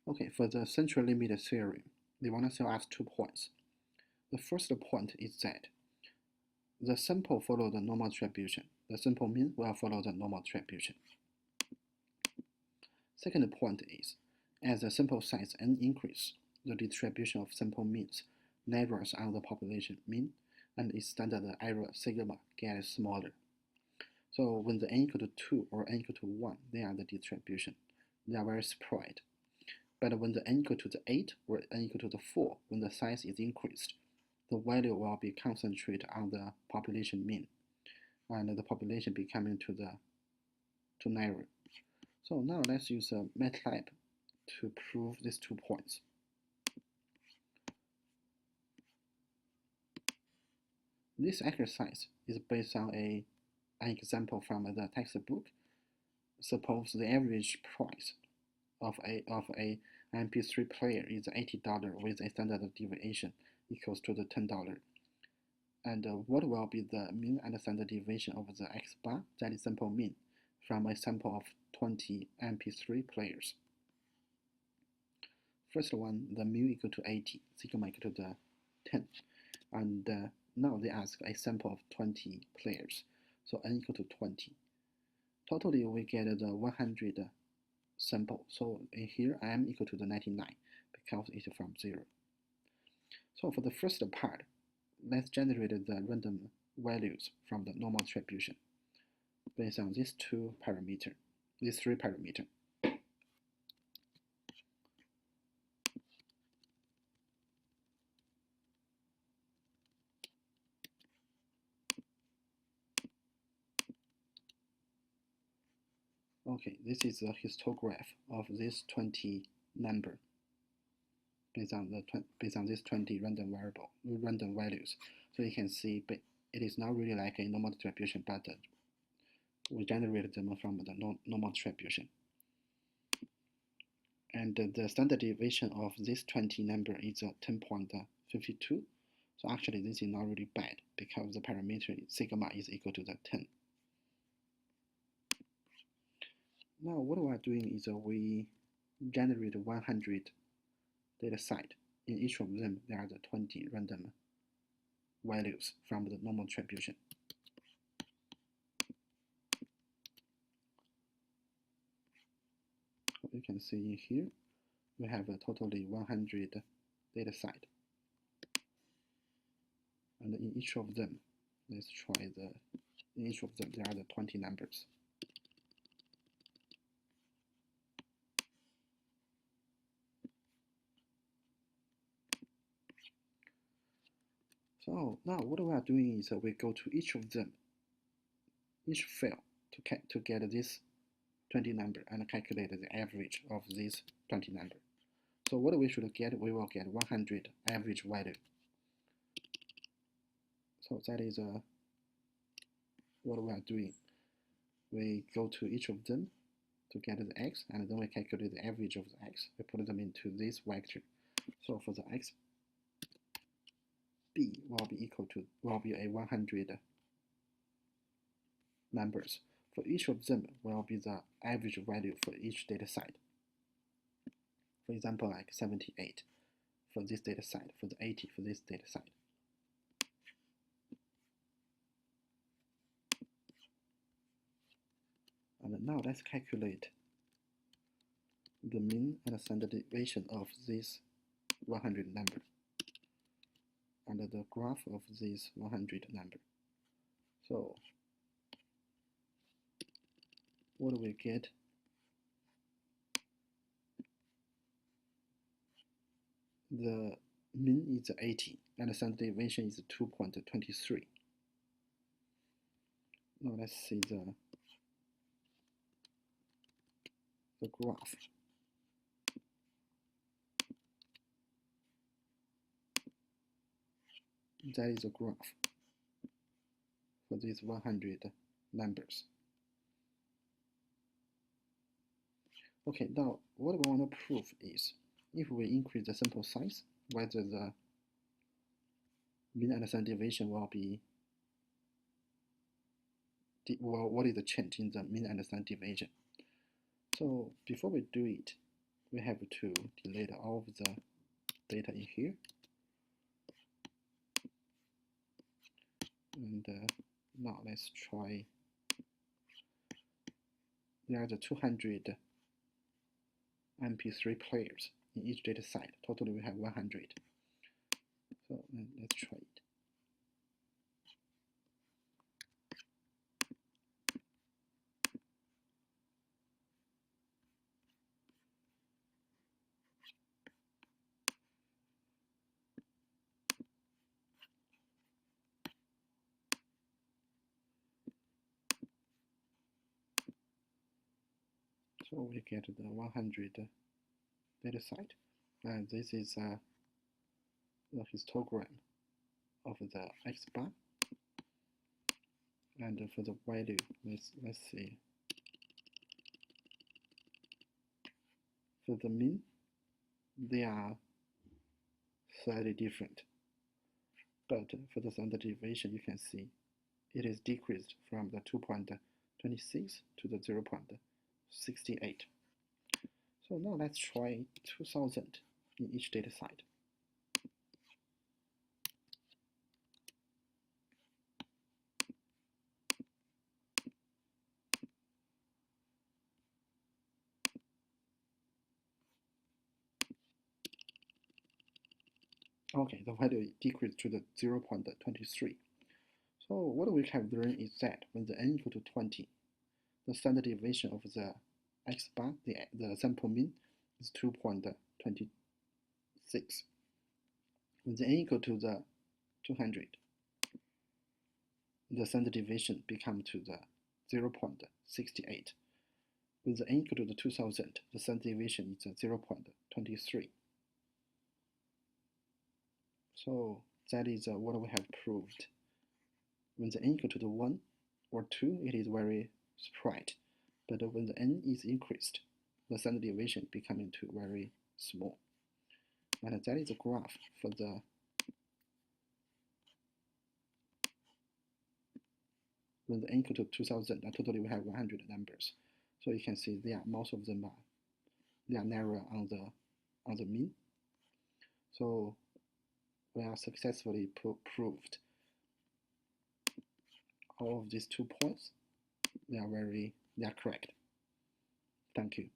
Okay, for the central limit theorem, they want to show us 2 points. The first point is that the sample follows the normal distribution. The simple mean will follow the normal distribution. Second point is, as the sample size n increases, the distribution of sample means narrows on the population mean, and its standard error sigma gets smaller. So when the n equal to 2 or n equal to 1, they are the distribution. They are very spread. But when the n equal to the 8 or n equal to the 4, when the size is increased, the value will be concentrated on the population mean, and the population becoming too narrow. So now let's use MATLAB to prove these 2 points. This exercise is based on an example from the textbook. Suppose the average price of a MP3 player is $80 with a standard deviation equals to the $10. And what will be the mean and standard deviation of the X bar, that is sample mean, from a sample of 20 MP3 players? First one, the mu equal to 80, sigma equal to the 10. And now they ask a sample of 20 players, so n equal to 20. Totally we get the 100 sample, so in here m equal to the 99 because it's from 0. So for the first part, let's generate the random values from the normal distribution based on these three parameters. Okay, this is a histograph of this 20 number based on these 20 random values. So you can see it is not really like a normal distribution, but we generated them from the normal distribution. And the standard deviation of this 20 number is 10.52. So actually this is not really bad because the parameter sigma is equal to the 10. Now what we are doing is we generate 100 data set. In each of them there are the 20 random values from the normal distribution. You can see here we have a totally 100 data set. And in each of them, let's try in each of them there are the 20 numbers. So now what we are doing is we go to each of them, each field to get this 20 number and calculate the average of these 20 number. So what we should get, we will get 100 average value. So that is what we are doing. We go to each of them to get the x, and then we calculate the average of the x. We put them into this vector. So for the x b will be a 100 numbers. For each of them will be the average value for each data set. For example, like 78 for this data set, for the 80 for this data set. And now let's calculate the mean and standard deviation of this 100 number and the graph of this 100 number. So what do we get? The mean is 80 and the standard deviation is 2.23. Now let's see the graph. That is a graph for these 100 numbers. Okay, now what we want to prove is if we increase the sample size, whether the mean and standard deviation will be what is the change in the mean and standard deviation. So before we do it, we have to delete all of the data in here, and now let's try. There are the 200 MP3 players in each data site. Totally we have 100. So let's try it. So we get the 100 data site, and this is the histogram of the X bar. And for the value, let's see. For the mean, they are slightly different, but for the standard deviation, you can see it is decreased from the 2.26 to the 0.68. So now let's try 2000 in each data site. Okay, the value decreased to the 0.23. So what we have learned is that when the n equal to 20, the standard deviation of the X bar, the sample mean, is 2.26. When the n equal to the 200, the standard deviation becomes to the 0.68. With the n equal to the 2000, the standard deviation is 0.23. So that is what we have proved. When the n equal to the 1 or 2, it is very spread. But when the n is increased, the standard deviation becoming to very small. And that is a graph for the when the n equal to 2000, totally we have 100 numbers. So you can see most of them are narrow on the mean. So we are successfully proved all of these 2 points. They are correct. Thank you.